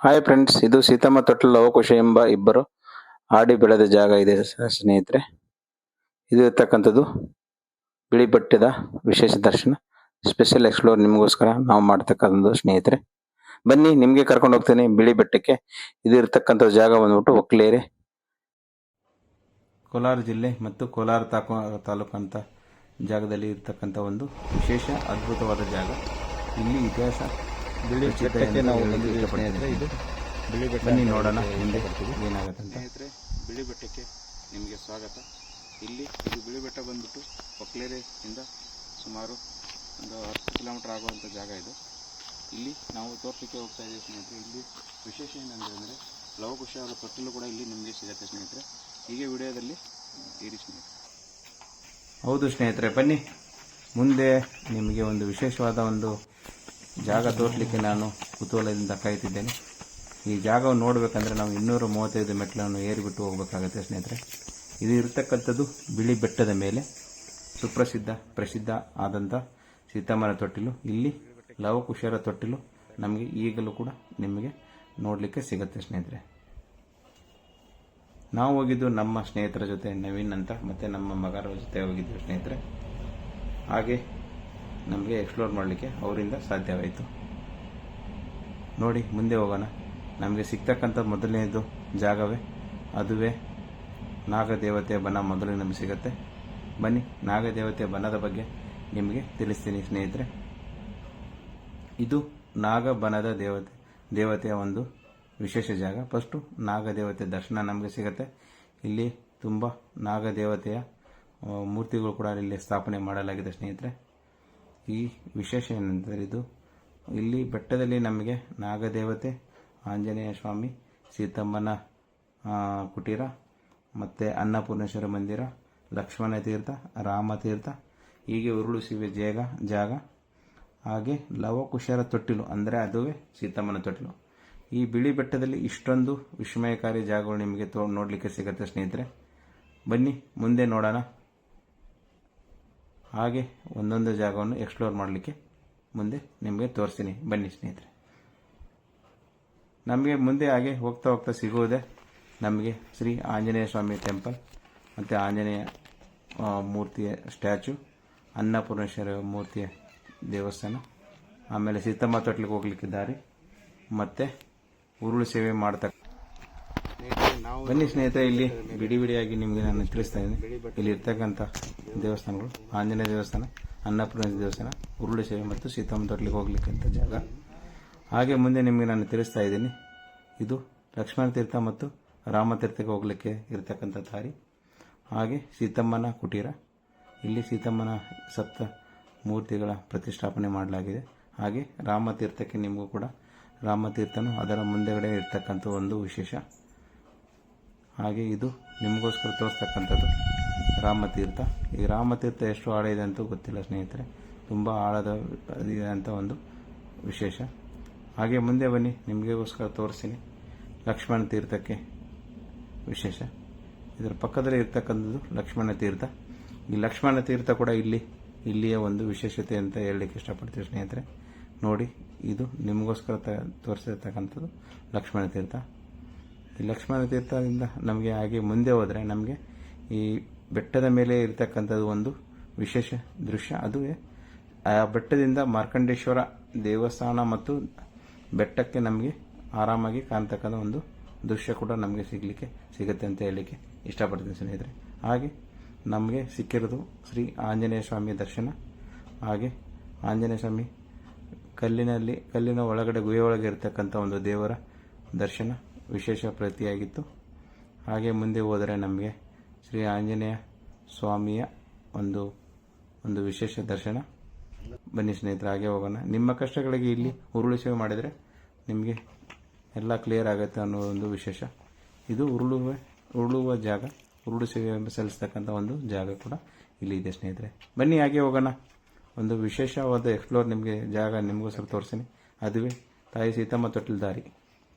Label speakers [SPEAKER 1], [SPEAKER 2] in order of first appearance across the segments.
[SPEAKER 1] Hi friends, ಇದು ಸೀತಮ್ಮ ತೊಟ್ಲ ಲವಕುಶ ಎಂಬ ಇಬ್ಬರು ಆಡಿ ಬೆಳೆದ ಜಾಗ ಇದೆ ಸ್ನೇಹಿತರೆ. ಇದು ಇರ್ತಕ್ಕಂಥದ್ದು ಬಿಳಿ ಬೆಟ್ಟದ ವಿಶೇಷ ದರ್ಶನ ಸ್ಪೆಷಲ್ ಎಕ್ಸ್ಪ್ಲೋರ್ ನಿಮಗೋಸ್ಕರ ನಾವು ಮಾಡ್ತಕ್ಕಂಥದ್ದು ಸ್ನೇಹಿತರೆ. ಬನ್ನಿ, ನಿಮಗೆ ಕರ್ಕೊಂಡು ಹೋಗ್ತೇನೆ ಬಿಳಿ ಬೆಟ್ಟಕ್ಕೆ. ಇದು ಇರ್ತಕ್ಕಂಥ ಜಾಗ ಬಂದ್ಬಿಟ್ಟು ಒಕ್ಲೇರೆ, ಕೋಲಾರ ಜಿಲ್ಲೆ ಮತ್ತು ಕೋಲಾರ ತಾಲೂಕು ಅಂತ ಜಾಗದಲ್ಲಿ ಇರ್ತಕ್ಕಂಥ ಒಂದು ವಿಶೇಷ ಅದ್ಭುತವಾದ ಜಾಗ. ಇಲ್ಲಿ ಇತಿಹಾಸ ಬಿಳಿ ಬೆಟ್ಟಕ್ಕೆ ನಾವು ಇದು ಬಿಳಿ ಬೆಟ್ಟ. ಬನ್ನಿ ನೋಡೋಣ ಮುಂದೆ ಏನಾಗುತ್ತೆ ಅಂತ. ಸ್ನೇಹಿತರೆ, ಬಿಳಿ ಬೆಟ್ಟಕ್ಕೆ ನಿಮಗೆ ಸ್ವಾಗತ. ಇದು ಬಿಳಿ ಬೆಟ್ಟ ಬಂದ್ಬಿಟ್ಟು ಒಕ್ಲೇರೆಯಿಂದ ಸುಮಾರು ಒಂದು 10 ಕಿಲೋಮೀಟರ್ ಆಗುವಂಥ ಜಾಗ ಇದು. ಇಲ್ಲಿ ನಾವು ತೋರ್ಸಕ್ಕೆ ಹೋಗ್ತಾ ಇದ್ದೀವಿ ಸ್ನೇಹಿತರೆ. ಇಲ್ಲಿ ವಿಶೇಷ ಏನಂದರೆ ಲವಕುಶ ಅವರ ತೊಟ್ಟಿಲು ಕೂಡ ಇಲ್ಲಿ ನಿಮಗೆ ಸಿಗುತ್ತೆ ಸ್ನೇಹಿತರೆ. ಹೀಗೆ ವಿಡಿಯೋದಲ್ಲಿ ಇರಿ ಸ್ನೇಹಿತರೆ. ಹೌದು ಸ್ನೇಹಿತರೆ, ಬನ್ನಿ ಮುಂದೆ ನಿಮಗೆ ಒಂದು ವಿಶೇಷವಾದ ಒಂದು ಜಾಗ ತೋರಿಸಲಿಕ್ಕೆ ನಾನು ಕುತೂಹಲದಿಂದ ಕಾಯ್ತಿದ್ದೇನೆ. ಈ ಜಾಗವನ್ನು ನೋಡಬೇಕಂದ್ರೆ ನಾವು 235 ಮೆಟ್ಲನ್ನು ಏರಿಬಿಟ್ಟು ಹೋಗಬೇಕಾಗುತ್ತೆ ಸ್ನೇಹಿತರೆ. ಇದು ಇರತಕ್ಕಂಥದ್ದು ಬಿಳಿ ಬೆಟ್ಟದ ಮೇಲೆ ಪ್ರಸಿದ್ಧ ಆದಂಥ ಸೀತಮ್ಮನ ತೊಟ್ಟಿಲು. ಇಲ್ಲಿ ಲವಕುಶರ ತೊಟ್ಟಿಲು ನಮಗೆ ಈಗಲೂ ಕೂಡ ನಿಮಗೆ ನೋಡಲಿಕ್ಕೆ ಸಿಗುತ್ತೆ ಸ್ನೇಹಿತರೆ. ನಾವು ಹೋಗಿದ್ದು ನಮ್ಮ ಸ್ನೇಹಿತರ ಜೊತೆ, ನವೀನ್ ಅಂತ ಮತ್ತು ನಮ್ಮ ಮಗರ ಜೊತೆ ಹೋಗಿದ್ದೀವಿ ಸ್ನೇಹಿತರೆ. ಹಾಗೆ ನಮಗೆ ಎಕ್ಸ್ಪ್ಲೋರ್ ಮಾಡಲಿಕ್ಕೆ ಅವರಿಂದ ಸಾಧ್ಯವಾಯಿತು. ನೋಡಿ ಮುಂದೆ ಹೋಗೋಣ. ನಮಗೆ ಸಿಗ್ತಕ್ಕಂಥ ಮೊದಲನೇದು ಜಾಗವೇ ಅದುವೇ ನಾಗದೇವತೆಯ ಬನ ಮೊದಲು ನಮಗೆ ಸಿಗುತ್ತೆ. ಬನ್ನಿ, ನಾಗದೇವತೆಯ ಬನದ ಬಗ್ಗೆ ನಿಮಗೆ ತಿಳಿಸ್ತೀನಿ ಸ್ನೇಹಿತರೆ. ಇದು ನಾಗಬನದ ದೇವತೆಯ ಒಂದು ವಿಶೇಷ ಜಾಗ. ಫಸ್ಟು ನಾಗದೇವತೆ ದರ್ಶನ ನಮಗೆ ಸಿಗುತ್ತೆ. ಇಲ್ಲಿ ತುಂಬ ನಾಗದೇವತೆಯ ಮೂರ್ತಿಗಳು ಕೂಡ ಇಲ್ಲಿ ಸ್ಥಾಪನೆ ಮಾಡಲಾಗಿದೆ ಸ್ನೇಹಿತರೆ. ಈ ವಿಶೇಷ ಏನೆಂದರೆ ಇಲ್ಲಿ ಬೆಟ್ಟದಲ್ಲಿ ನಮಗೆ ನಾಗದೇವತೆ, ಆಂಜನೇಯ ಸ್ವಾಮಿ, ಸೀತಮ್ಮನ ಕುಟೀರ ಮತ್ತು ಅನ್ನಪೂರ್ಣೇಶ್ವರ ಮಂದಿರ, ಲಕ್ಷ್ಮಣ ತೀರ್ಥ, ರಾಮತೀರ್ಥ, ಹೀಗೆ ಉರುಳಿಸುವ ಜಾಗ. ಹಾಗೆ ಲವಕುಶರ ತೊಟ್ಟಿಲು ಅಂದರೆ ಅದುವೇ ಸೀತಮ್ಮನ ತೊಟ್ಟಿಲು. ಈ ಬಿಳಿ ಬೆಟ್ಟದಲ್ಲಿ ಇಷ್ಟೊಂದು ವಿಸ್ಮಯಕಾರಿ ಜಾಗಗಳು ನಿಮಗೆ ನೋಡಲಿಕ್ಕೆ ಸಿಗುತ್ತೆ ಸ್ನೇಹಿತರೆ. ಬನ್ನಿ ಮುಂದೆ ನೋಡೋಣ. ಹಾಗೆ ಒಂದೊಂದು ಜಾಗವನ್ನು ಎಕ್ಸ್ಪ್ಲೋರ್ ಮಾಡಲಿಕ್ಕೆ ಮುಂದೆ ನಿಮಗೆ ತೋರಿಸ್ತೀನಿ. ಬನ್ನಿ ಸ್ನೇಹಿತರೆ. ನಮಗೆ ಮುಂದೆ ಹಾಗೆ ಹೋಗ್ತಾ ಸಿಗುವುದೇ ನಮಗೆ ಶ್ರೀ ಆಂಜನೇಯ ಸ್ವಾಮಿ ಟೆಂಪಲ್ ಮತ್ತು ಆಂಜನೇಯ ಮೂರ್ತಿಯ ಸ್ಟ್ಯಾಚು, ಅನ್ನಪೂರ್ಣೇಶ್ವರ ಮೂರ್ತಿಯ ದೇವಸ್ಥಾನ, ಆಮೇಲೆ ಸೀತಮ್ಮ ತೊಟ್ಲಿಗೆ ಹೋಗ್ಲಿಕ್ಕೆ ದಾರಿ ಮತ್ತು ಉರುಳು ಸೇವೆ ಮಾಡ್ತಕ್ಕ. ಬನ್ನಿ ಸ್ನೇಹಿತರೆ, ಇಲ್ಲಿ ಬಿಡಿಯಾಗಿ ನಿಮಗೆ ನಾನು ತಿಳಿಸ್ತಾ ಇದ್ದೀನಿ. ಇಲ್ಲಿ ಇರ್ತಕ್ಕಂಥ ದೇವಸ್ಥಾನಗಳು ಆಂಜನೇಯ ದೇವಸ್ಥಾನ, ಅನ್ನಪೂರ್ಣ ದೇವಸ್ಥಾನ, ಉರುಳು ಸೇವೆ ಮತ್ತು ಸೀತಮ್ಮ ತೊಟ್ಲಿಗೆ ಹೋಗ್ಲಿಕ್ಕಂಥ ಜಾಗ. ಹಾಗೆ ಮುಂದೆ ನಿಮಗೆ ನಾನು ತಿಳಿಸ್ತಾ ಇದ್ದೀನಿ. ಇದು ಲಕ್ಷ್ಮಣ ತೀರ್ಥ ಮತ್ತು ರಾಮತೀರ್ಥಕ್ಕೆ ಹೋಗಲಿಕ್ಕೆ ಇರತಕ್ಕಂಥ ದಾರಿ. ಹಾಗೆ ಸೀತಮ್ಮನ ಕುಟೀರ, ಇಲ್ಲಿ ಸೀತಮ್ಮನ ಸಪ್ತ ಮೂರ್ತಿಗಳ ಪ್ರತಿಷ್ಠಾಪನೆ ಮಾಡಲಾಗಿದೆ. ಹಾಗೆ ರಾಮತೀರ್ಥಕ್ಕೆ ನಿಮಗೂ ಕೂಡ ರಾಮತೀರ್ಥನು ಅದರ ಮುಂದೆಗಡೆ ಇರ್ತಕ್ಕಂಥ ಒಂದು ವಿಶೇಷ. ಹಾಗೆ ಇದು ನಿಮಗೋಸ್ಕರ ತೋರಿಸ್ತಕ್ಕಂಥದ್ದು ರಾಮತೀರ್ಥ. ಈ ರಾಮತೀರ್ಥ ಎಷ್ಟು ಆಳ ಇದೆ ಅಂತೂ ಗೊತ್ತಿಲ್ಲ ಸ್ನೇಹಿತರೆ, ತುಂಬ ಆಳದ ಅಂತ ಒಂದು ವಿಶೇಷ. ಹಾಗೆ ಮುಂದೆ ಬನ್ನಿ, ನಿಮಗೋಸ್ಕರ ತೋರಿಸ್ತೀನಿ ಲಕ್ಷ್ಮಣ ತೀರ್ಥಕ್ಕೆ ವಿಶೇಷ. ಇದರ ಪಕ್ಕದಲ್ಲಿ ಇರ್ತಕ್ಕಂಥದ್ದು ಲಕ್ಷ್ಮಣ ತೀರ್ಥ. ಈ ಲಕ್ಷ್ಮಣ ತೀರ್ಥ ಕೂಡ ಇಲ್ಲಿಯ ಒಂದು ವಿಶೇಷತೆ ಅಂತ ಹೇಳಲಿಕ್ಕೆ ಇಷ್ಟಪಡ್ತೀವಿ ಸ್ನೇಹಿತರೆ. ನೋಡಿ, ಇದು ನಿಮಗೋಸ್ಕರ ತೋರಿಸಿರ್ತಕ್ಕಂಥದ್ದು ಲಕ್ಷ್ಮಣ ತೀರ್ಥ. ಈ ಲಕ್ಷ್ಮಣ ತೀರ್ಥದಿಂದ ನಮಗೆ ಹಾಗೆ ಮುಂದೆ ಹೋದರೆ ನಮಗೆ ಈ ಬೆಟ್ಟದ ಮೇಲೆ ಇರತಕ್ಕಂಥದ್ದು ಒಂದು ವಿಶೇಷ ದೃಶ್ಯ. ಅದುವೇ ಆ ಬೆಟ್ಟದಿಂದ ಮಾರ್ಕಂಡೇಶ್ವರ ದೇವಸ್ಥಾನ ಮತ್ತು ಬೆಟ್ಟಕ್ಕೆ ನಮಗೆ ಆರಾಮಾಗಿ ಕಾಣ್ತಕ್ಕಂಥ ಒಂದು ದೃಶ್ಯ ಕೂಡ ನಮಗೆ ಸಿಗುತ್ತೆ ಅಂತ ಹೇಳಲಿಕ್ಕೆ ಇಷ್ಟಪಡ್ತೀನಿ ಸ್ನೇಹಿತರೆ. ಹಾಗೆ ನಮಗೆ ಸಿಕ್ಕಿರೋದು ಶ್ರೀ ಆಂಜನೇಯ ಸ್ವಾಮಿ ದರ್ಶನ. ಹಾಗೆ ಆಂಜನೇಯ ಸ್ವಾಮಿ ಕಲ್ಲಿನ ಒಳಗಡೆ ಗುಹೆ ಒಳಗೆ ಇರತಕ್ಕಂಥ ಒಂದು ದೇವರ ದರ್ಶನ ವಿಶೇಷ ಪ್ರತಿಯಾಗಿತ್ತು. ಹಾಗೆ ಮುಂದೆ ಹೋದರೆ ನಮಗೆ ಶ್ರೀ ಆಂಜನೇಯ ಸ್ವಾಮಿಯ ಒಂದು ವಿಶೇಷ ದರ್ಶನ. ಬನ್ನಿ ಸ್ನೇಹಿತರೆ, ಹಾಗೆ ಹೋಗೋಣ. ನಿಮ್ಮ ಕಷ್ಟಗಳಿಗೆ ಇಲ್ಲಿ ಉರುಳು ಸೇವೆ ಮಾಡಿದರೆ ನಿಮಗೆ ಎಲ್ಲ ಕ್ಲಿಯರ್ ಆಗುತ್ತೆ ಅನ್ನೋ ಒಂದು ವಿಶೇಷ. ಇದು ಉರುಳುವ ಜಾಗ, ಉರುಳು ಸೇವೆ ಸಲ್ಲಿಸ್ತಕ್ಕಂಥ ಒಂದು ಜಾಗ ಕೂಡ ಇಲ್ಲಿ ಇದೆ ಸ್ನೇಹಿತರೆ. ಬನ್ನಿ ಹಾಗೆ ಹೋಗೋಣ. ಒಂದು ವಿಶೇಷವಾದ ಎಕ್ಸ್ಪ್ಲೋರ್ ಜಾಗ ನಿಮಗೋಸ್ಕರ ತೋರಿಸ್ತೀನಿ. ಅದುವೇ ತಾಯಿ ಸೀತಮ್ಮ ತೊಟ್ಟಿಲು ದಾರಿ.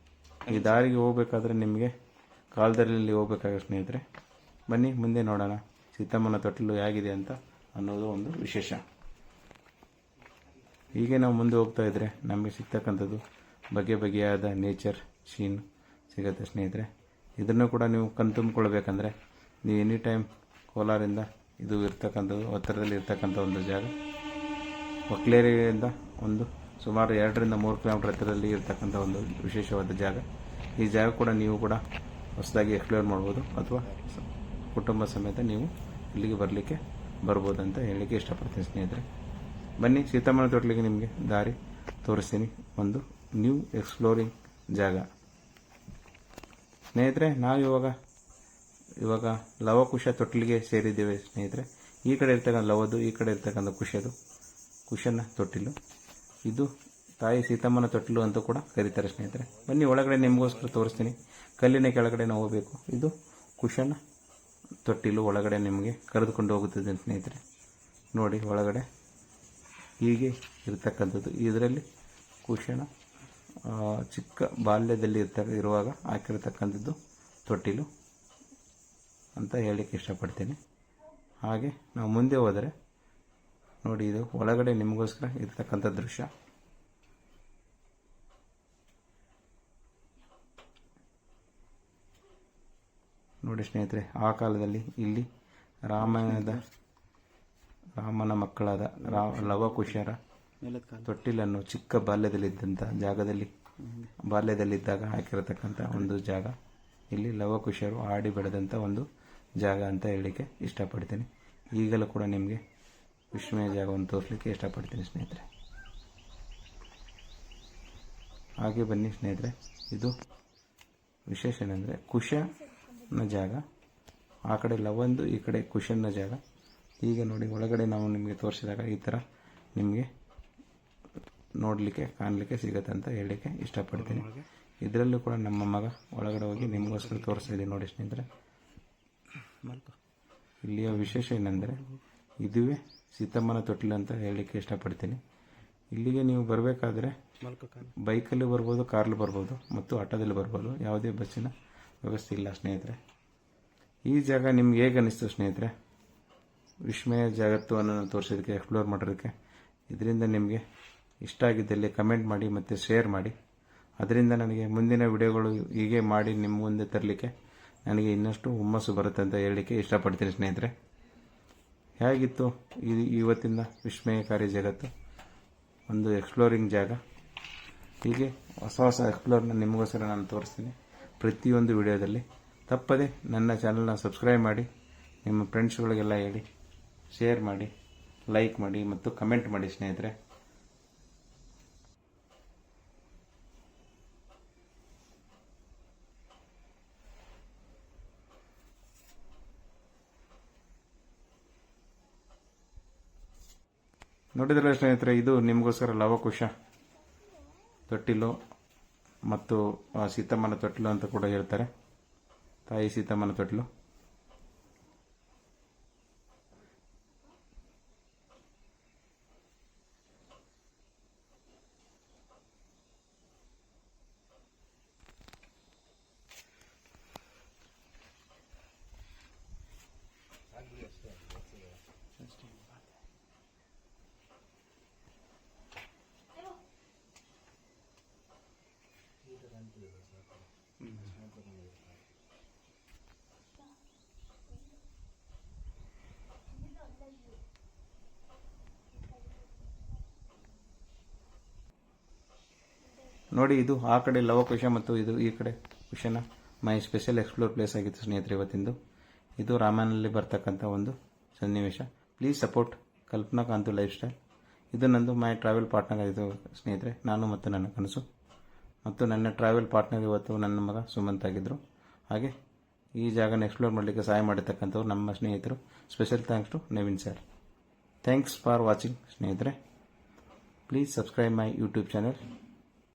[SPEAKER 1] ಈ ದಾರಿಗೆ ಹೋಗಬೇಕಾದ್ರೆ ನಿಮಗೆ ಕಾಲ್ದಾರಿಯಲ್ಲಿ ಹೋಗಬೇಕಾಗ ಸ್ನೇಹಿತರೆ. ಬನ್ನಿ ಮುಂದೆ ನೋಡೋಣ ಸೀತಮ್ಮನ ತೊಟ್ಟಿಲು ಹೇಗಿದೆ ಅಂತ ಅನ್ನೋದು ಒಂದು ವಿಶೇಷ. ಹೀಗೆ ನಾವು ಮುಂದೆ ಹೋಗ್ತಾ ಇದ್ದರೆ ನಮಗೆ ಸಿಗ್ತಕ್ಕಂಥದ್ದು ಬಗೆಯಾದ ನೇಚರ್ ಶೀನ್ ಸಿಗುತ್ತೆ ಸ್ನೇಹಿತರೆ. ಇದನ್ನು ಕೂಡ ನೀವು ಕಣ್ತುಂಬಿಕೊಳ್ಬೇಕಂದ್ರೆ ನೀವು ಎನಿ ಟೈಮ್ ಕೋಲಾರಿಂದ ಇದು ಇರ್ತಕ್ಕಂಥದ್ದು ಹತ್ತಿರದಲ್ಲಿ ಇರ್ತಕ್ಕಂಥ ಒಂದು ಜಾಗ. ಒಕ್ಲೇರಿಯಿಂದ ಒಂದು ಸುಮಾರು 2ರಿಂದ 3 ಕಿಲೋಮೀಟರ್ ಹತ್ತಿರದಲ್ಲಿ ಇರ್ತಕ್ಕಂಥ ಒಂದು ವಿಶೇಷವಾದ ಜಾಗ. ಈ ಜಾಗ ಕೂಡ ನೀವು ಕೂಡ ಹೊಸದಾಗಿ ಎಕ್ಸ್ಪ್ಲೋರ್ ಮಾಡ್ಬೋದು ಅಥವಾ ಕುಟುಂಬ ಸಮೇತ ನೀವು ಇಲ್ಲಿಗೆ ಬರಲಿಕ್ಕೆ ಬರ್ಬೋದು ಅಂತ ಹೇಳಲಿಕ್ಕೆ ಇಷ್ಟಪಡ್ತೀನಿ ಸ್ನೇಹಿತರೆ. ಬನ್ನಿ, ಸೀತಮ್ಮನ ತೊಟ್ಲಿಗೆ ನಿಮಗೆ ದಾರಿ ತೋರಿಸ್ತೀನಿ. ಒಂದು ನ್ಯೂ ಎಕ್ಸ್ಪ್ಲೋರಿಂಗ್ ಜಾಗ ಸ್ನೇಹಿತರೆ. ನಾವು ಇವಾಗ ಲವಕುಶ ತೊಟ್ಟಿಲಿಗೆ ಸೇರಿದ್ದೇವೆ ಸ್ನೇಹಿತರೆ. ಈ ಕಡೆ ಇರ್ತಕ್ಕಂಥ ಲವದು, ಈ ಕಡೆ ಇರ್ತಕ್ಕಂಥ ಕುಶನ ತೊಟ್ಟಿಲು. ಇದು ತಾಯಿ ಸೀತಮ್ಮನ ತೊಟ್ಟಿಲು ಅಂತ ಕೂಡ ಕರೀತಾರೆ ಸ್ನೇಹಿತರೆ. ಬನ್ನಿ, ಒಳಗಡೆ ನಿಮಗೋಸ್ಕರ ತೋರಿಸ್ತೀನಿ. ಕಲ್ಲಿನ ಕೆಳಗಡೆ ನಾವು ಹೋಗಬೇಕು. ಇದು ಕುಶನ ತೊಟ್ಟಿಲು. ಒಳಗಡೆ ನಿಮಗೆ ಕರೆದುಕೊಂಡು ಹೋಗುತ್ತದೆ ಸ್ನೇಹಿತರೆ. ನೋಡಿ, ಒಳಗಡೆ ಹೀಗೆ ಇರತಕ್ಕಂಥದ್ದು. ಇದರಲ್ಲಿ ಕುಶನ ಚಿಕ್ಕ ಬಾಲ್ಯದಲ್ಲಿ ಇರುವಾಗ ಹಾಕಿರತಕ್ಕಂಥದ್ದು ತೊಟ್ಟಿಲು ಅಂತ ಹೇಳಲಿಕ್ಕೆ ಇಷ್ಟಪಡ್ತೀನಿ. ಹಾಗೆ ನಾವು ಮುಂದೆ ಹೋದರೆ ನೋಡಿ, ಇದು ಒಳಗಡೆ ನಿಮಗೋಸ್ಕರ ಇರತಕ್ಕಂಥ ದೃಶ್ಯ. ನೋಡಿ ಸ್ನೇಹಿತರೆ, ಆ ಕಾಲದಲ್ಲಿ ಇಲ್ಲಿ ರಾಮನ ಮಕ್ಕಳಾದ ಲವಕುಶರ ತೊಟ್ಟಿಲನ್ನು ಚಿಕ್ಕ ಬಾಲ್ಯದಲ್ಲಿದ್ದಾಗ ಹಾಕಿರತಕ್ಕಂಥ ಒಂದು ಜಾಗ. ಇಲ್ಲಿ ಲವಕುಶರು ಆಡಿ ಬೆಳೆದಂಥ ಒಂದು ಜಾಗ ಅಂತ ಹೇಳಲಿಕ್ಕೆ ಇಷ್ಟಪಡ್ತೀನಿ. ಈಗಲೂ ಕೂಡ ನಿಮಗೆ ವಿಸ್ಮಯ ಜಾಗವನ್ನು ತೋರಿಸಲಿಕ್ಕೆ ಇಷ್ಟಪಡ್ತೀನಿ ಸ್ನೇಹಿತರೆ. ಹಾಗೆ ಬನ್ನಿ ಸ್ನೇಹಿತರೆ, ಇದು ವಿಶೇಷ ಏನಂದರೆ ಕುಶನ ಜಾಗ. ಆ ಕಡೆ ಲವಂದು, ಈ ಕಡೆ ಕುಶನ ಜಾಗ. ಈಗ ನೋಡಿ, ಒಳಗಡೆ ನಾವು ನಿಮಗೆ ತೋರಿಸಿದಾಗ ಈ ಥರ ನಿಮಗೆ ಕಾಣಲಿಕ್ಕೆ ಸಿಗುತ್ತೆ ಅಂತ ಹೇಳಲಿಕ್ಕೆ ಇಷ್ಟಪಡ್ತೀನಿ. ಇದರಲ್ಲೂ ಕೂಡ ನಮ್ಮ ಮಗ ಒಳಗಡೆ ಹೋಗಿ ನಿಮಗೋಸ್ಕರ ತೋರಿಸ್ತಿದ್ದೀನಿ ನೋಡಿ ಸ್ನೇಹಿತರೆ. ಇಲ್ಲಿಯ ವಿಶೇಷ ಏನೆಂದರೆ ಇದುವೇ ಸೀತಮ್ಮನ ತೊಟ್ಟಿಲು ಅಂತ ಹೇಳಲಿಕ್ಕೆ ಇಷ್ಟಪಡ್ತೀನಿ. ಇಲ್ಲಿಗೆ ನೀವು ಬರಬೇಕಾದ್ರೆ ಬೈಕಲ್ಲಿ ಬರ್ಬೋದು, ಕಾರಲ್ಲಿ ಬರ್ಬೋದು ಮತ್ತು ಆಟೋದಲ್ಲಿ ಬರ್ಬೋದು. ಯಾವುದೇ ಬಸ್ಸಿನ ವ್ಯವಸ್ಥೆ ಇಲ್ಲ ಸ್ನೇಹಿತರೆ. ಈ ಜಾಗ ನಿಮ್ಗೆ ಹೇಗೆ ಅನ್ನಿಸ್ತು ಸ್ನೇಹಿತರೆ? ವಿಸ್ಮಯ ಜಗತ್ತನ್ನು ತೋರಿಸೋದಕ್ಕೆ, ಎಕ್ಸ್ಪ್ಲೋರ್ ಮಾಡೋದಕ್ಕೆ ಇದರಿಂದ ನಿಮಗೆ ಇಷ್ಟ ಆಗಿದ್ದಲ್ಲಿ ಕಮೆಂಟ್ ಮಾಡಿ ಮತ್ತು ಶೇರ್ ಮಾಡಿ. ಅದರಿಂದ ನನಗೆ ಮುಂದಿನ ವಿಡಿಯೋಗಳು ಹೀಗೆ ಮಾಡಿ ನಿಮ್ಮ ಮುಂದೆ ತರಲಿಕ್ಕೆ ನನಗೆ ಇನ್ನಷ್ಟು ಹುಮ್ಮಸ್ಸು ಬರುತ್ತೆ ಅಂತ ಹೇಳಲಿಕ್ಕೆ ಇಷ್ಟಪಡ್ತೀನಿ ಸ್ನೇಹಿತರೆ. ಹೇಗಿತ್ತು ಇವತ್ತಿನ ವಿಸ್ಮಯಕಾರಿ ಜಗತ್ತು, ಒಂದು ಎಕ್ಸ್ಪ್ಲೋರಿಂಗ್ ಜಾಗ. ಹೀಗೆ ಹೊಸ ಎಕ್ಸ್ಪ್ಲೋರ್ನ ನಿಮಗೋಸ್ಕರ ನಾನು ತೋರಿಸ್ತೀನಿ ಪ್ರತಿಯೊಂದು ವಿಡಿಯೋದಲ್ಲಿ. ತಪ್ಪದೆ ನನ್ನ ಚಾನಲ್ನ ಸಬ್ಸ್ಕ್ರೈಬ್ ಮಾಡಿ, ನಿಮ್ಮ ಫ್ರೆಂಡ್ಸ್ಗಳಿಗೆಲ್ಲ ಹೇಳಿ, ಶೇರ್ ಮಾಡಿ, ಲೈಕ್ ಮಾಡಿ ಮತ್ತು ಕಮೆಂಟ್ ಮಾಡಿ ಸ್ನೇಹಿತರೆ. ನೋಡಿದ್ರಲ್ಲ ಸ್ನೇಹಿತರೆ, ಇದು ನಿಮಗೋಸ್ಕರ ಲವಕುಶ ತೊಟ್ಟಿಲು ಮತ್ತು ಸೀತಮ್ಮನ ತೊಟ್ಟಿಲು ಅಂತ ಕೂಡ ಹೇಳ್ತಾರೆ. ತಾಯಿ ಸೀತಮ್ಮನ ತೊಟ್ಟಿಲು. ನೋಡಿ, ಇದು ಆ ಕಡೆ ಲವಕುಶ ಮತ್ತು ಇದು ಈ ಕಡೆ ಕುಶನ ಮೈ ಸ್ಪೆಷಲ್ ಎಕ್ಸ್ಪ್ಲೋರ್ ಪ್ಲೇಸ್ ಆಗಿತ್ತು ಸ್ನೇಹಿತರೆ ಇವತ್ತಿಂದು. ಇದು ರಾಮಾಯಣದಲ್ಲಿ ಬರ್ತಕ್ಕಂಥ ಒಂದು ಸನ್ನಿವೇಶ. Please support Kalpana Kantu life style. ಇದು ನಂದು ಮೈ ಟ್ರಾವೆಲ್ ಪಾರ್ಟ್ನರ್ ಆಯಿತು ಸ್ನೇಹಿತರೆ. ನಾನು ಮತ್ತು ನನ್ನ ಕನಸು ಮತ್ತು ನನ್ನ ಟ್ರಾವೆಲ್ ಪಾರ್ಟ್ನರ್ ಇವತ್ತು ನನ್ನ ಮಗ ಸುಮಂತ್ ಆಗಿದ್ದರು. ಹಾಗೆ ಈ ಜಾಗನ ಎಕ್ಸ್ಪ್ಲೋರ್ ಮಾಡಲಿಕ್ಕೆ ಸಹಾಯ ಮಾಡಿರ್ತಕ್ಕಂಥವ್ರು ನಮ್ಮ ಸ್ನೇಹಿತರು. Special thanks to Naveen sir. Thanks for watching ಸ್ನೇಹಿತರೆ. Please subscribe my YouTube channel.